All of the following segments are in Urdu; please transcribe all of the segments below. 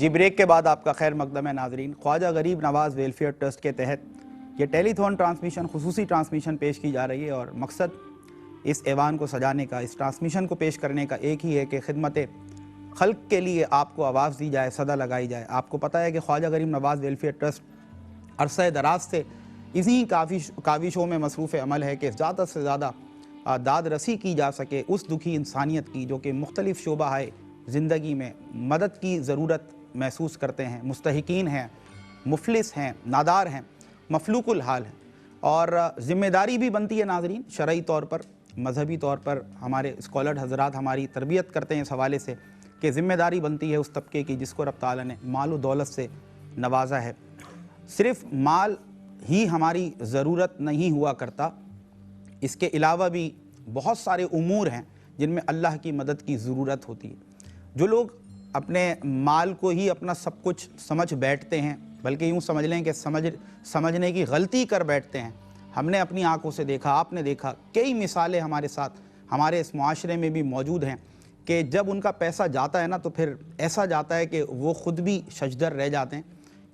جی بریک کے بعد آپ کا خیر مقدم ہے ناظرین۔ خواجہ غریب نواز ویلفیئر ٹرسٹ کے تحت یہ ٹیلی تھون ٹرانسمیشن خصوصی ٹرانسمیشن پیش کی جا رہی ہے، اور مقصد اس ایوان کو سجانے کا، اس ٹرانسمیشن کو پیش کرنے کا ایک ہی ہے کہ خدمت خلق کے لیے آپ کو آواز دی جائے، صدا لگائی جائے۔ آپ کو پتہ ہے کہ خواجہ غریب نواز ویلفیئر ٹرسٹ عرصہ دراز سے اسی کاوشوں میں مصروف عمل ہے کہ زیادہ سے زیادہ داد رسی کی جا سکے اس دکھی انسانیت کی جو کہ مختلف شعبہ زندگی میں مدد کی ضرورت محسوس کرتے ہیں، مستحقین ہیں، مفلس ہیں، نادار ہیں، مفلوق الحال ہیں۔ اور ذمہ داری بھی بنتی ہے ناظرین، شرعی طور پر، مذہبی طور پر ہمارے اسکالر حضرات ہماری تربیت کرتے ہیں اس حوالے سے کہ ذمہ داری بنتی ہے اس طبقے کی جس کو رب تعالیٰ نے مال و دولت سے نوازا ہے۔ صرف مال ہی ہماری ضرورت نہیں ہوا کرتا، اس کے علاوہ بھی بہت سارے امور ہیں جن میں اللہ کی مدد کی ضرورت ہوتی ہے۔ جو لوگ اپنے مال کو ہی اپنا سب کچھ سمجھ بیٹھتے ہیں، بلکہ یوں سمجھ لیں کہ سمجھنے کی غلطی کر بیٹھتے ہیں، ہم نے اپنی آنکھوں سے دیکھا، آپ نے دیکھا، کئی مثالیں ہمارے ساتھ ہمارے اس معاشرے میں بھی موجود ہیں کہ جب ان کا پیسہ جاتا ہے نا تو پھر ایسا جاتا ہے کہ وہ خود بھی ششدر رہ جاتے ہیں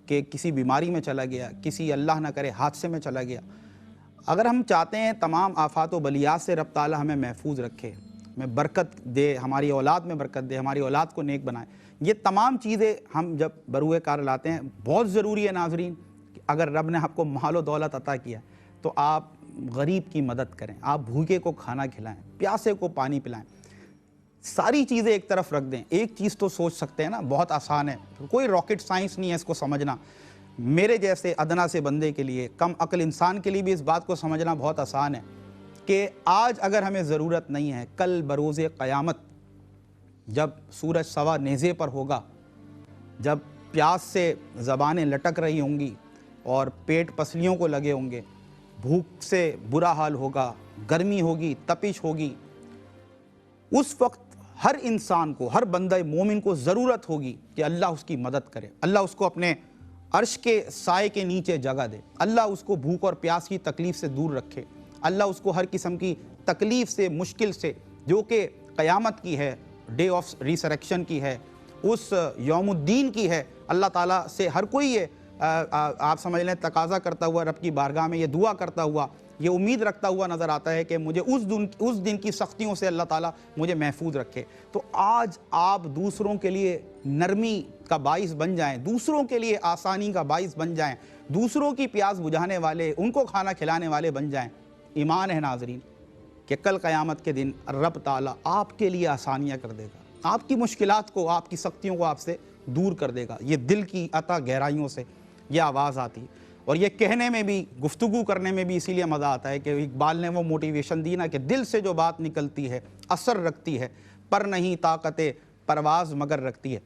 کہ کسی بیماری میں چلا گیا، کسی اللہ نہ کرے حادثے میں چلا گیا۔ اگر ہم چاہتے ہیں تمام آفات و بلیات سے رب تعالیٰ ہمیں محفوظ رکھے، ہمیں برکت دے، ہماری اولاد میں برکت دے، ہماری اولاد کو نیک بنائے، یہ تمام چیزیں ہم جب بروئے کار لاتے ہیں، بہت ضروری ہے ناظرین کہ اگر رب نے آپ کو مال و دولت عطا کیا تو آپ غریب کی مدد کریں، آپ بھوکے کو کھانا کھلائیں، پیاسے کو پانی پلائیں۔ ساری چیزیں ایک طرف رکھ دیں، ایک چیز تو سوچ سکتے ہیں نا، بہت آسان ہے، کوئی راکٹ سائنس نہیں ہے اس کو سمجھنا۔ میرے جیسے ادنا سے بندے کے لیے، کم عقل انسان کے لیے بھی اس بات کو سمجھنا بہت آسان ہے کہ آج اگر ہمیں ضرورت نہیں ہے، کل بروز قیامت جب سورج سوا نیزے پر ہوگا، جب پیاس سے زبانیں لٹک رہی ہوں گی اور پیٹ پسلیوں کو لگے ہوں گے، بھوک سے برا حال ہوگا، گرمی ہوگی، تپش ہوگی، اس وقت ہر انسان کو، ہر بندہ مومن کو ضرورت ہوگی کہ اللہ اس کی مدد کرے، اللہ اس کو اپنے عرش کے سائے کے نیچے جگہ دے، اللہ اس کو بھوک اور پیاس کی تکلیف سے دور رکھے، اللہ اس کو ہر قسم کی تکلیف سے، مشکل سے، جو کہ قیامت کی ہے، ڈے آف ریسریکشن کی ہے، اس یوم الدین کی ہے، اللہ تعالیٰ سے ہر کوئی یہ آپ سمجھ لیں تقاضا کرتا ہوا رب کی بارگاہ میں، یہ دعا کرتا ہوا، یہ امید رکھتا ہوا نظر آتا ہے کہ مجھے اس دن کی سختیوں سے اللہ تعالیٰ مجھے محفوظ رکھے۔ تو آج آپ دوسروں کے لیے نرمی کا باعث بن جائیں، دوسروں کے لیے آسانی کا باعث بن جائیں، دوسروں کی پیاس بجھانے والے، ان کو کھانا کھلانے والے بن جائیں۔ ایمان ہے ناظرین کہ کل قیامت کے دن رب تعالیٰ آپ کے لیے آسانیاں کر دے گا، آپ کی مشکلات کو، آپ کی سختیوں کو آپ سے دور کر دے گا۔ یہ دل کی عطا گہرائیوں سے یہ آواز آتی ہے، اور یہ کہنے میں بھی، گفتگو کرنے میں بھی اسی لیے مزہ آتا ہے کہ اقبال نے وہ موٹیویشن دی نا کہ دل سے جو بات نکلتی ہے اثر رکھتی ہے، پر نہیں طاقت پرواز مگر رکھتی ہے۔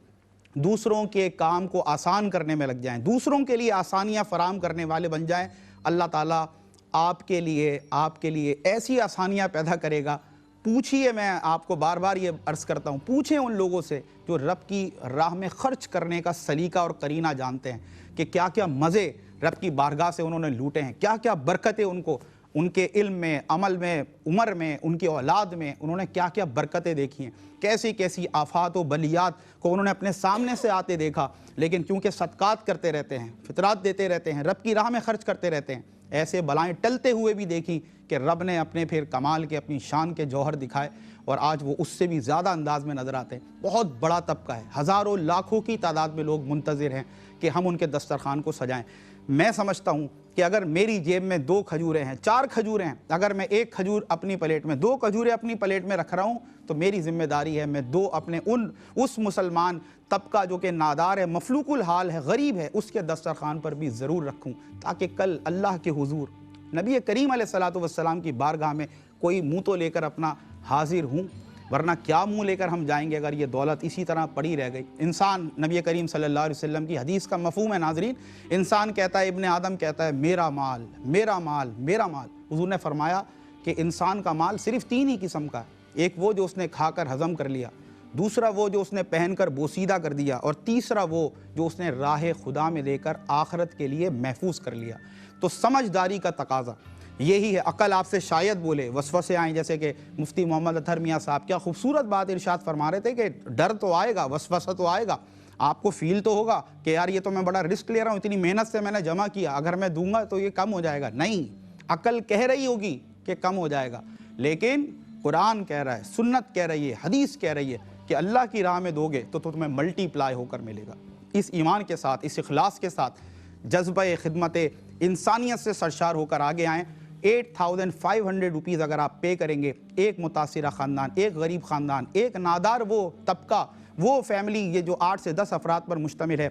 دوسروں کے کام کو آسان کرنے میں لگ جائیں، دوسروں کے لیے آسانیاں فراہم کرنے والے بن جائیں، اللہ تعالیٰ آپ کے لیے ایسی آسانیاں پیدا کرے گا۔ پوچھئے، میں آپ کو بار بار یہ عرض کرتا ہوں، پوچھیں ان لوگوں سے جو رب کی راہ میں خرچ کرنے کا سلیقہ اور قرینہ جانتے ہیں کہ کیا کیا مزے رب کی بارگاہ سے انہوں نے لوٹے ہیں، کیا کیا برکتیں ان کو، ان کے علم میں، عمل میں، عمر میں، ان کی اولاد میں انہوں نے کیا کیا برکتیں دیکھی ہیں، کیسی کیسی آفات و بلیات کو انہوں نے اپنے سامنے سے آتے دیکھا، لیکن کیونکہ صدقات کرتے رہتے ہیں، فطرات دیتے رہتے ہیں، رب کی راہ میں خرچ کرتے رہتے ہیں، ایسے بلائیں ٹلتے ہوئے بھی دیکھی کہ رب نے اپنے پھر کمال کے، اپنی شان کے جوہر دکھائے، اور آج وہ اس سے بھی زیادہ انداز میں نظر آتے ہیں۔ بہت بڑا طبقہ ہے، ہزاروں لاکھوں کی تعداد میں لوگ منتظر ہیں کہ ہم ان کے دسترخوان کو سجائیں۔ میں سمجھتا ہوں کہ اگر میری جیب میں 2 کھجوریں ہیں، 4 کھجوریں ہیں، اگر میں 1 کھجور اپنی پلیٹ میں، 2 کھجوریں اپنی پلیٹ میں رکھ رہا ہوں تو میری ذمہ داری ہے میں 2 اپنے اس مسلمان طبقہ جو کہ نادار ہے، مفلوق الحال ہے، غریب ہے، اس کے دسترخوان پر بھی ضرور رکھوں، تاکہ کل اللہ کے حضور نبی کریم علیہ السلام کی بارگاہ میں کوئی منہ تو لے کر اپنا حاضر ہوں، ورنہ کیا منہ لے کر ہم جائیں گے اگر یہ دولت اسی طرح پڑی رہ گئی۔ انسان، نبی کریم صلی اللہ علیہ وسلم کی حدیث کا مفہوم ہے ناظرین، انسان کہتا ہے، ابن آدم کہتا ہے میرا مال، میرا مال، میرا مال۔ حضور نے فرمایا کہ انسان کا مال صرف 3 ہی قسم کا ہے، ایک وہ جو اس نے کھا کر ہضم کر لیا، دوسرا وہ جو اس نے پہن کر بوسیدہ کر دیا، اور تیسرا وہ جو اس نے راہ خدا میں دے کر آخرت کے لیے محفوظ کر لیا۔ تو سمجھداری کا تقاضا یہی ہے۔ عقل آپ سے شاید بولے، وسوسے آئیں، جیسے کہ مفتی محمد اطہر میاں صاحب کیا خوبصورت بات ارشاد فرما رہے تھے کہ ڈر تو آئے گا، وسوسہ تو آئے گا، آپ کو فیل تو ہوگا کہ یار یہ تو میں بڑا رسک لے رہا ہوں, اتنی محنت سے میں نے جمع کیا, اگر میں دوں گا تو یہ کم ہو جائے گا. نہیں, عقل کہہ رہی ہوگی کہ کم ہو جائے گا, لیکن قرآن کہہ رہا ہے, سنت کہہ رہی ہے, حدیث کہہ رہی ہے کہ اللہ کی راہ میں دو گے تو تمہیں ملٹی پلائی ہو کر ملے گا. اس ایمان کے ساتھ, اس اخلاص کے ساتھ, جذبہ خدمت انسانیت سے سرشار ہو کر آگے آئیں. 8500 روپیز اگر آپ پے کریں گے, ایک متاثرہ خاندان, ایک غریب خاندان, ایک نادار وہ طبقہ, وہ فیملی, یہ جو 8 سے 10 افراد پر مشتمل ہے,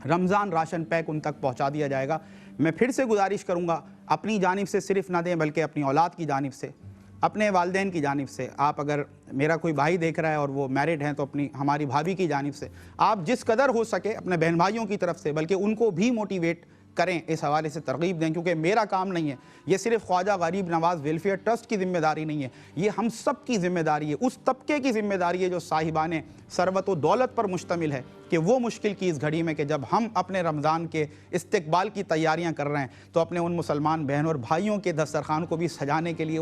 رمضان راشن پیک ان تک پہنچا دیا جائے گا. میں پھر سے گزارش کروں گا, اپنی جانب سے صرف نہ دیں بلکہ اپنی اولاد کی جانب سے, اپنے والدین کی جانب سے. آپ اگر میرا کوئی بھائی دیکھ رہا ہے اور وہ میرڈ ہیں تو ہماری بھابھی کی جانب سے آپ جس قدر ہو سکے اپنے بہن بھائیوں کی طرف سے, بلکہ ان کو بھی موٹیویٹ کریں, اس حوالے سے ترغیب دیں, کیونکہ میرا کام نہیں ہے, یہ صرف خواجہ غریب نواز ویلفیئر ٹرسٹ کی ذمہ داری نہیں ہے, یہ ہم سب کی ذمہ داری ہے, اس طبقے کی ذمہ داری ہے جو صاحبان ثروت و دولت پر مشتمل ہے, کہ وہ مشکل کی اس گھڑی میں کہ جب ہم اپنے رمضان کے استقبال کی تیاریاں کر رہے ہیں تو اپنے ان مسلمان بہنوں اور بھائیوں کے دسترخوان کو بھی سجانے کے لیے,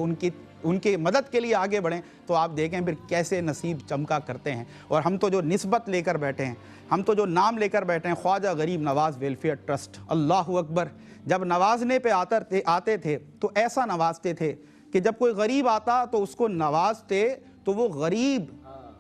ان کی مدد کے لیے آگے بڑھیں. تو آپ دیکھیں پھر کیسے نصیب چمکا کرتے ہیں. اور ہم تو جو نسبت لے کر بیٹھے ہیں, ہم تو جو نام لے کر بیٹھے ہیں, خواجہ غریب نواز ویلفیئر ٹرسٹ, اللہ اکبر. جب نوازنے پہ آتے تھے تو ایسا نوازتے تھے کہ جب کوئی غریب آتا تو اس کو نوازتے تو وہ غریب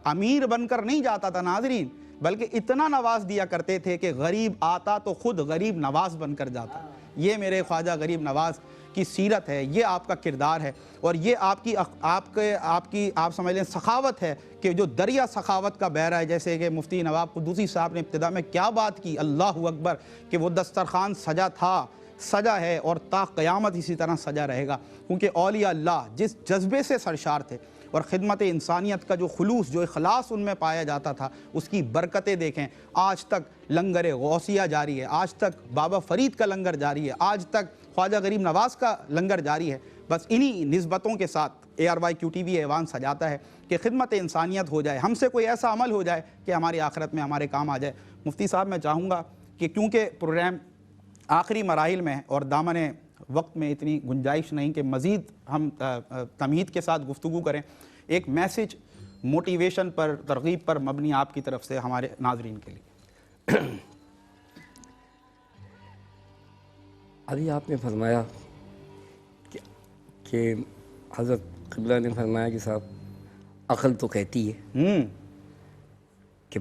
امیر بن کر نہیں جاتا تھا ناظرین, بلکہ اتنا نواز دیا کرتے تھے کہ غریب آتا تو خود غریب نواز بن کر جاتا. یہ میرے خواجہ غریب نواز کی سیرت ہے, یہ آپ کا کردار ہے, اور یہ آپ سمجھ لیں سخاوت ہے کہ جو دریا سخاوت کا بہرا ہے. جیسے کہ مفتی نواب قدوسی صاحب نے ابتدا میں کیا بات کی, اللہ اکبر, کہ وہ دسترخوان سجا تھا, سجا ہے, اور تا قیامت اسی طرح سجا رہے گا. کیونکہ اولیاء اللہ جس جذبے سے سرشار تھے اور خدمت انسانیت کا جو خلوص, جو اخلاص ان میں پایا جاتا تھا, اس کی برکتیں دیکھیں. آج تک لنگر غوثیہ جاری ہے, آج تک بابا فرید کا لنگر جاری ہے, آج تک خواجہ غریب نواز کا لنگر جاری ہے. بس انہی نسبتوں کے ساتھ ARYQTV ایوان سجاتا ہے کہ خدمت انسانیت ہو جائے, ہم سے کوئی ایسا عمل ہو جائے کہ ہماری آخرت میں ہمارے کام آ جائے. مفتی صاحب, میں چاہوں گا کہ کیونکہ پروگرام آخری مراحل میں ہے اور دامن وقت میں اتنی گنجائش نہیں کہ مزید ہم تمہید کے ساتھ گفتگو کریں, ایک میسج موٹیویشن پر, ترغیب پر مبنی آپ کی طرف سے ہمارے ناظرین کے لیے. ابھی آپ نے فرمایا کہ حضرت قبلہ نے فرمایا کہ صاحب عقل تو کہتی ہے کہ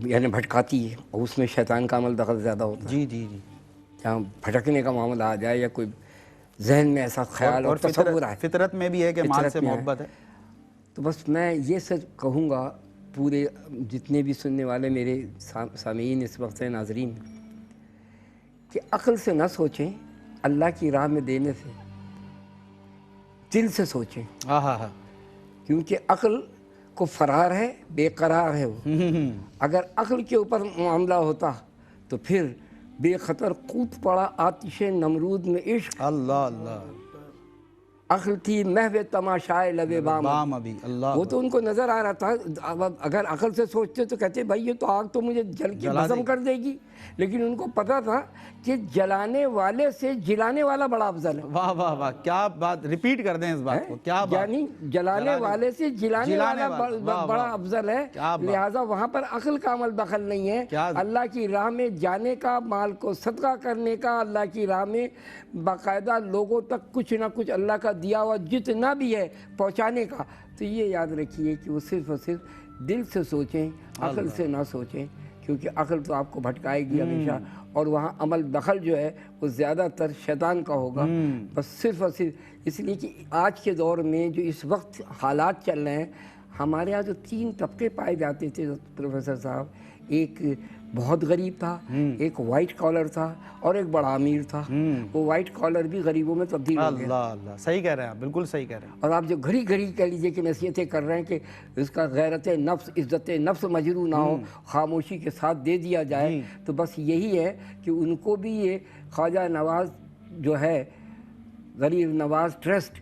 یعنی بھٹکاتی ہے, اور اس میں شیطان کا عمل دخل زیادہ ہوتا ہے. جی جی جی, جہاں بھٹکنے کا معاملہ آ جائے یا کوئی ذہن میں ایسا خیال اور تصور آئے, فطرت میں بھی ہے کہ مال سے محبت ہے. تو بس میں یہ سچ کہوں گا پورے جتنے بھی سننے والے میرے سامعین اس وقت سے, ناظرین, کہ عقل سے نہ سوچیں, اللہ کی راہ میں دینے سے دل سے سوچیں. کیونکہ عقل کو فرار ہے, بے قرار ہے وہ. اگر عقل کے اوپر معاملہ ہوتا تو پھر بے خطر کود پڑا آتش نمرود میں عشق. اللہ اللہ, عقل تھی محو تماشائے لب بام ابھی. اللہ, وہ تو ان کو نظر آ رہا تھا. اگر عقل سے سوچتے تو کہتے بھائی یہ تو آگ تو مجھے جل کے بھسم کر دے گی, لیکن ان کو پتا تھا کہ جلانے والے سے جلانے والا بڑا افضل ہے. واہ واہ واہ, کیا بات, ریپیٹ کر دیں اس بات کو, کیا بات, یعنی جلانے والے سے جلانے والا بڑا افضل ہے. لہٰذا وہاں پر عقل کا عمل دخل نہیں ہے. اللہ کی راہ میں جانے کا, مال کو صدقہ کرنے کا, اللہ کی راہ میں باقاعدہ لوگوں تک کچھ نہ کچھ اللہ کا دیا ہوا جتنا بھی ہے پہنچانے کا. تو یہ یاد رکھیے کہ وہ صرف اور صرف دل سے سوچیں, عقل سے نہ سوچیں, کیونکہ عقل تو آپ کو بھٹکائے گی ہمیشہ, اور وہاں عمل دخل جو ہے وہ زیادہ تر شیطان کا ہوگا. بس صرف اور صرف اس لیے کہ آج کے دور میں جو اس وقت حالات چل رہے ہیں, ہمارے یہاں جو 3 طبقے پائے جاتے تھے پروفیسر صاحب, ایک بہت غریب تھا, ایک وائٹ کالر تھا, اور ایک بڑا امیر تھا. وہ وائٹ کالر بھی غریبوں میں تبدیل ہو گیا. اللہ اللہ, صحیح کہہ رہے ہیں آپ, بالکل صحیح کہہ رہے ہیں. اور آپ جو گھڑی گھڑی کہہ لیجئے کہ نصیحتیں کر رہے ہیں کہ اس کا غیرت نفس, عزت نفس مجروح نہ ہو, خاموشی کے ساتھ دے دیا جائے, تو بس یہی ہے کہ ان کو بھی یہ خواجہ نواز جو ہے غریب نواز ٹرسٹ,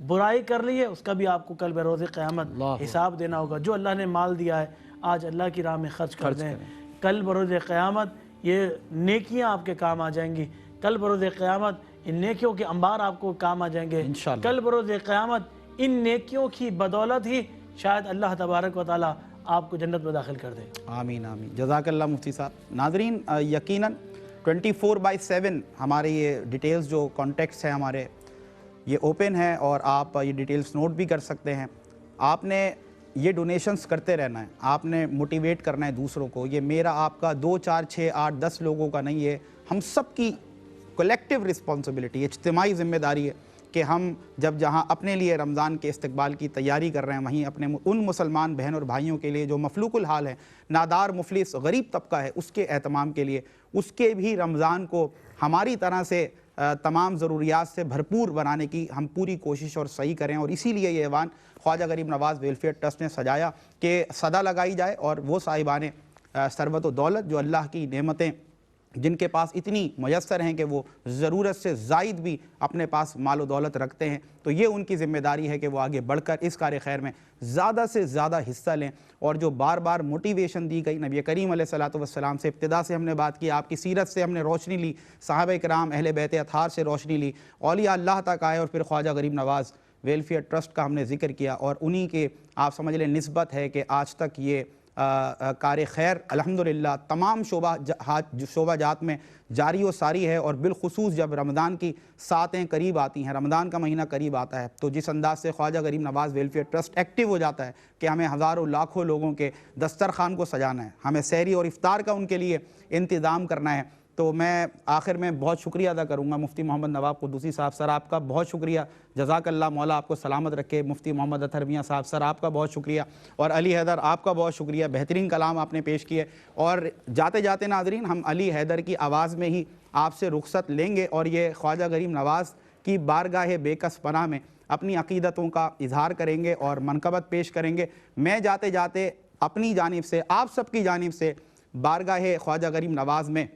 برائی کر لی ہے اس کا بھی آپ کو کل بروز قیامت حساب دینا ہوگا. جو اللہ نے مال دیا ہے آج اللہ کی راہ میں خرچ کر دیں, کل بروز قیامت یہ نیکیاں آپ کے کام آ جائیں گی. کل بروز قیامت ان نیکیوں کے انبار آپ کو کام آ جائیں گے. کل بروز قیامت ان نیکیوں کی بدولت ہی شاید اللہ تبارک و تعالیٰ آپ کو جنت میں داخل کر دے. آمین آمین. جزاک اللہ مفتی صاحب. ناظرین یقیناً 24/7 ہمارے یہ ڈیٹیلز جو کانٹیکٹس ہیں ہمارے یہ اوپن ہیں اور آپ یہ ڈیٹیلز نوٹ بھی کر سکتے ہیں. آپ نے یہ ڈونیشنز کرتے رہنا ہے, آپ نے موٹیویٹ کرنا ہے دوسروں کو. یہ میرا آپ کا 2 4 6 8 10 لوگوں کا نہیں ہے, ہم سب کی کولیکٹیو رسپانسبلٹی, اجتماعی ذمہ داری ہے کہ ہم جہاں اپنے لیے رمضان کے استقبال کی تیاری کر رہے ہیں وہیں اپنے ان مسلمان بہن اور بھائیوں کے لیے جو مفلوق الحال ہے, نادار مفلس غریب طبقہ ہے, اس کے اہتمام کے لیے, اس کے بھی رمضان کو ہماری طرح سے تمام ضروریات سے بھرپور بنانے کی ہم پوری کوشش اور صحیح کریں. اور اسی لیے یہ ایوان خواجہ غریب نواز ویلفیئر ٹرسٹ نے سجایا کہ صدا لگائی جائے اور وہ صاحبان ثروت و دولت جو اللہ کی نعمتیں جن کے پاس اتنی میسر ہیں کہ وہ ضرورت سے زائد بھی اپنے پاس مال و دولت رکھتے ہیں, تو یہ ان کی ذمہ داری ہے کہ وہ آگے بڑھ کر اس کار خیر میں زیادہ سے زیادہ حصہ لیں. اور جو بار بار موٹیویشن دی گئی نبی کریم علیہ الصلوۃ والسلام سے, ابتدا سے ہم نے بات کی, آپ کی سیرت سے ہم نے روشنی لی, صحابہ کرام اہل بیت اطہار سے روشنی لی, اولیاء اللہ تک آئے, اور پھر خواجہ غریب نواز ویلفیئر ٹرسٹ کا ہم نے ذکر کیا, اور انہی کے آپ سمجھ لیں نسبت ہے کہ آج تک یہ کار خیر الحمدللہ تمام شعبہ جات میں جاری و ساری ہے. اور بالخصوص جب رمضان کی ساتیں قریب آتی ہیں, رمضان کا مہینہ قریب آتا ہے, تو جس انداز سے خواجہ غریب نواز ویلفیئر ٹرسٹ ایکٹیو ہو جاتا ہے کہ ہمیں ہزاروں لاکھوں لوگوں کے دسترخوان کو سجانا ہے, ہمیں سحری اور افطار کا ان کے لیے انتظام کرنا ہے. تو میں آخر میں بہت شکریہ ادا کروں گا مفتی محمد نواب قدوسی صاحب. سر آپ کا بہت شکریہ, جزاک اللہ, مولا آپ کو سلامت رکھے. مفتی محمد اطہر میاں صاحب, سر آپ کا بہت شکریہ. اور علی حیدر آپ کا بہت شکریہ, بہترین کلام آپ نے پیش کیے. اور جاتے جاتے ناظرین ہم علی حیدر کی آواز میں ہی آپ سے رخصت لیں گے اور یہ خواجہ غریب نواز کی بارگاہ بے کس پناہ میں اپنی عقیدتوں کا اظہار کریں گے اور منقبت پیش کریں گے. میں جاتے جاتے اپنی جانب سے, آپ سب کی جانب سے بارگاہ خواجہ غریب نواز میں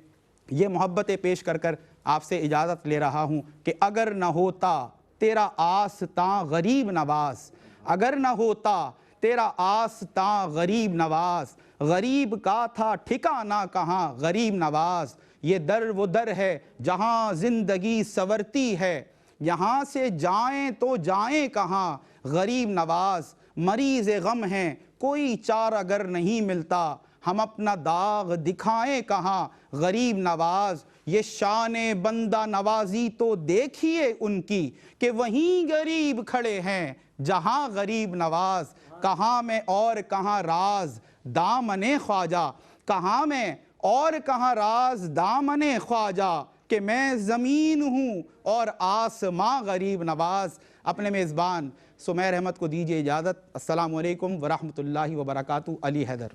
یہ محبتیں پیش کر کر آپ سے اجازت لے رہا ہوں کہ اگر نہ ہوتا تیرا آستاں غریب نواز, اگر نہ ہوتا تیرا آستاں غریب نواز, غریب کا تھا ٹھکانہ کہاں غریب نواز. یہ در وہ در ہے جہاں زندگی سنورتی ہے, یہاں سے جائیں تو جائیں کہاں غریب نواز. مریض غم ہیں کوئی چارہ گر نہیں ملتا, ہم اپنا داغ دکھائیں کہاں غریب نواز. یہ شان بندہ نوازی تو دیکھیے ان کی کہ وہیں غریب کھڑے ہیں جہاں غریب نواز. کہاں میں اور کہاں راز دامن خواجہ, کہاں میں اور کہاں راز دامن خواجہ, کہ میں زمین ہوں اور آسماں غریب نواز. اپنے میزبان سمیر احمد کو دیجیے اجازت. السلام علیکم ورحمۃ اللہ وبرکاتہ. علی حیدر.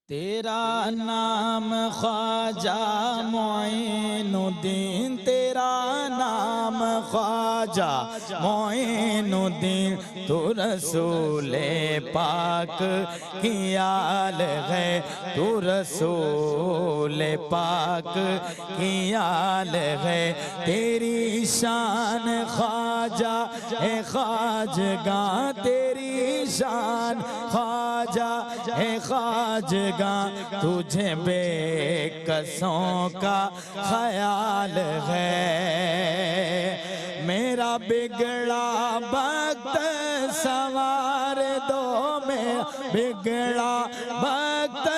تیرا نام خواجہ معین الدین, تیرا نام خواجہ معین الدین, تو رسول پاک کی آل ہے, تو رسول پاک کی آل ہے. تیری شان خواجہ اے خواجگاں, تیری شان خواجہ اے خواجگاں, تجھے بے کسوں کا خیال ہے. میرا بگڑا وقت سنوار دو, میرا بگڑا وقت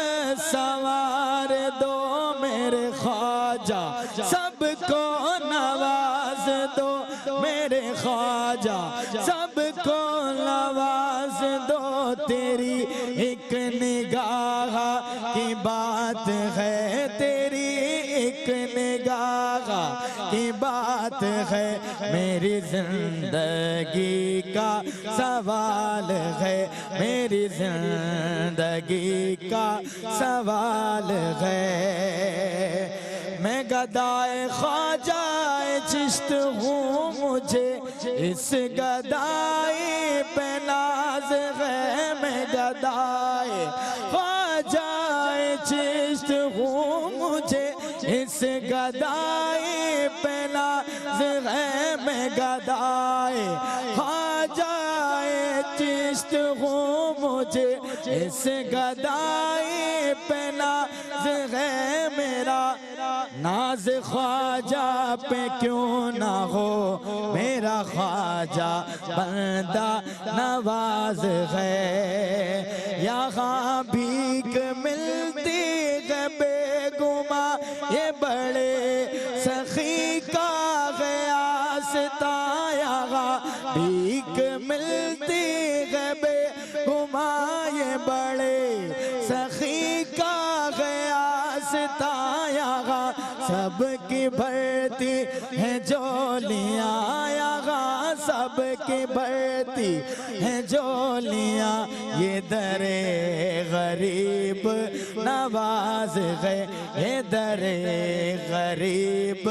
سنوار دو, میرے خواجہ سب کو نواز دو, میرے خواجہ سب کو نواز دو. تیری ایک نگاہ کی بات ہے, تیری ایک نگاہ کی بات ہے, میری زندگی کا سوال ہے, میری زندگی کا سوال ہے. میں گدائے خواجہ چشت ہوں, مجھے اس گدائی پہ ناز ہے. میں گدائے خواجہ چشت ہوں, مجھے اس گدائی پہ ناز ہے میں گدائی خواجہ چشت ہوں مجھے اس گدائی پہ ناز ہے میرا ناز خواجہ پہ کیوں نہ ہو میرا خواجہ بندہ نواز ہے یہاں بھیک ملتی ہے بے گما یہ بڑے سخی کا گیا ستا یہاں بھیک ملتی ہے بے گما یہ بڑے سخی کا گیا ستا یہاں سب کی بھرتی ہے جولیاں یہاں سب کی بھرتی ہے جولیاں یہ در غریب نواز ہے یہ در غریب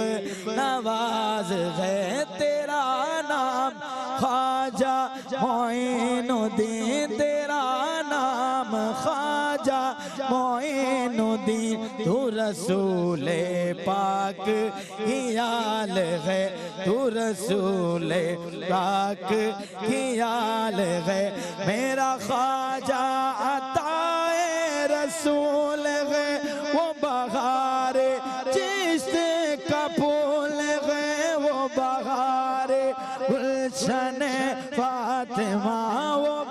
نواز ہے تیرا نام خواجہ معین الدین تیرا نام خواجہ معین الدین تو رسول پاک کی آل ہے تو رسول پاک کی آل ہے میرا خواجہ عطائے رسول ہے وہ بہار چشت کا پھول ہے وہ بہار گلشن فاطمہ وہ